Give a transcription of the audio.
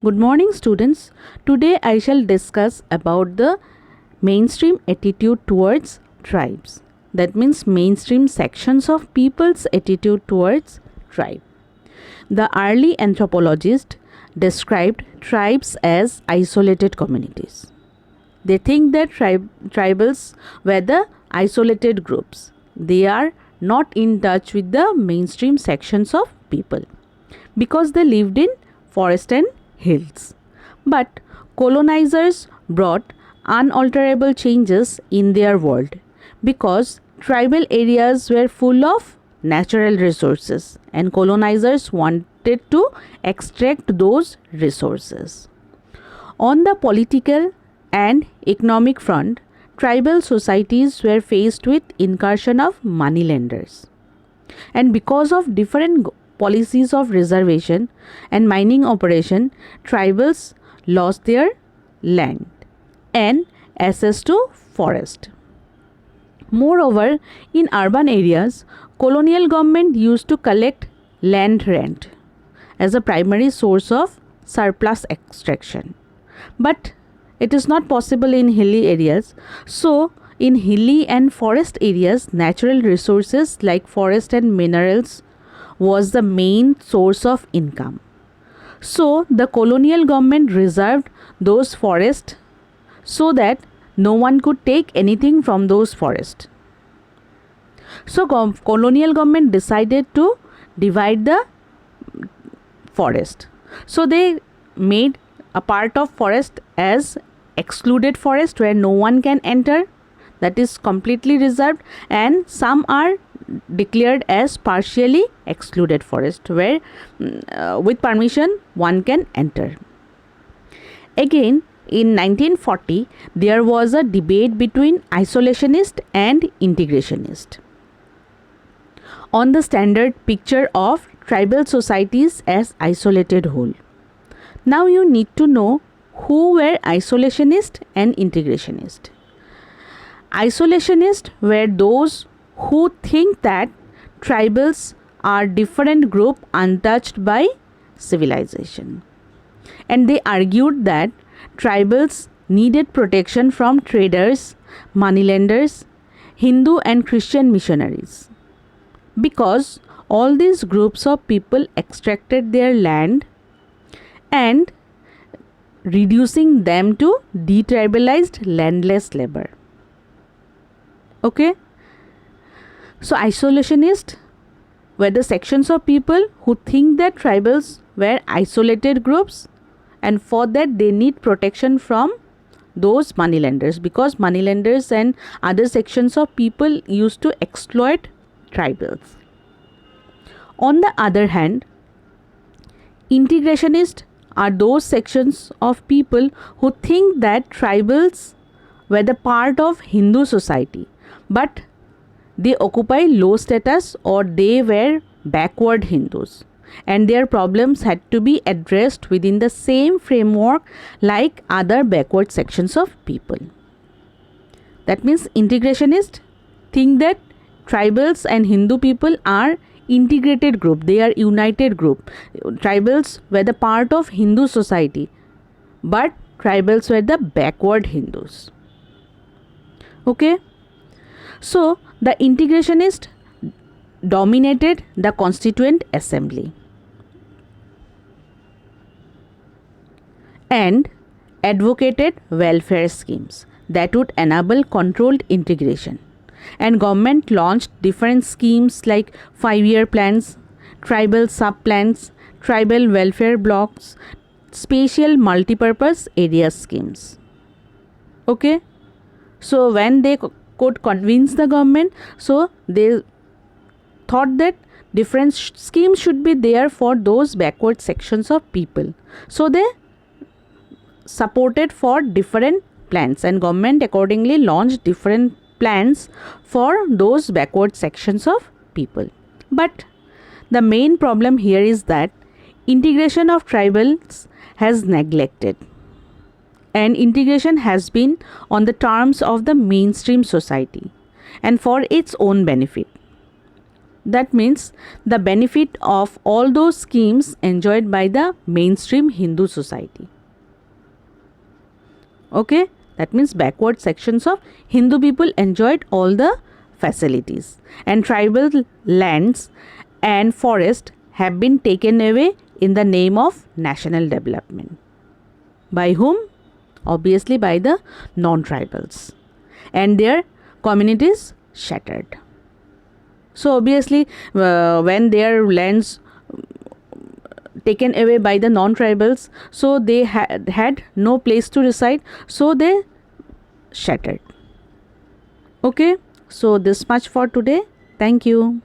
Good morning, students. Today I shall discuss about the mainstream attitude towards tribes. That means mainstream sections of people's attitude towards tribe. The early anthropologists described tribes as isolated communities. They think that tribals were the isolated groups. They are not in touch with the mainstream sections of people because they lived in forest and hills. But colonizers brought unalterable changes in their world because tribal areas were full of natural resources and colonizers wanted to extract those resources. On the political and economic front, tribal societies were faced with incursion of moneylenders. And because of different policies of reservation and mining operation, tribals lost their land and access to forest. Moreover, in urban areas, colonial government used to collect land rent as a primary source of surplus extraction. But it is not possible in hilly areas. So, in hilly and forest areas, natural resources like forest and minerals was the main source of income. So, the colonial government reserved those forests so that no one could take anything from those forests. So, colonial government decided to divide the forest. So, they made a part of forest as excluded forest where no one can enter, that is completely reserved, and some are declared as partially excluded forest where with permission one can enter. Again, in 1940 there was a debate between isolationist and integrationist on the standard picture of tribal societies as isolated whole. Now you need to know who were isolationist and integrationist. Isolationists were those who think that tribals are different group untouched by civilization. And they argued that tribals needed protection from traders, moneylenders, Hindu and Christian missionaries. Because all these groups of people extracted their land and reducing them to detribalized landless labor. Okay? So isolationists were the sections of people who think that tribals were isolated groups, and for that they need protection from those moneylenders because moneylenders and other sections of people used to exploit tribals. On the other hand, integrationists are those sections of people who think that tribals were the part of Hindu society, but they occupy low status or they were backward Hindus, and their problems had to be addressed within the same framework like other backward sections of people. That means integrationists think that tribals and Hindu people are integrated group, they are united group. Tribals were the part of Hindu society, but tribals were the backward Hindus. Okay? So, the integrationist dominated the Constituent Assembly and advocated welfare schemes that would enable controlled integration. And government launched different schemes like 5-year plans, tribal sub-plans, tribal welfare blocks, spatial multipurpose area schemes. Okay? So, when they could convince the government, so they thought that different schemes should be there for those backward sections of people. So they supported for different plans, and government accordingly launched different plans for those backward sections of people. But the main problem here is that integration of tribals has neglected, and integration has been on the terms of the mainstream society and for its own benefit. That means the benefit of all those schemes enjoyed by the mainstream Hindu society. Okay, that means backward sections of Hindu people enjoyed all the facilities, and tribal lands and forest have been taken away in the name of national development. By whom? Obviously by the non-tribals, and their communities shattered. So obviously when their lands taken away by the non-tribals, so they had no place to reside, so they shattered. Okay, so this much for today. Thank you.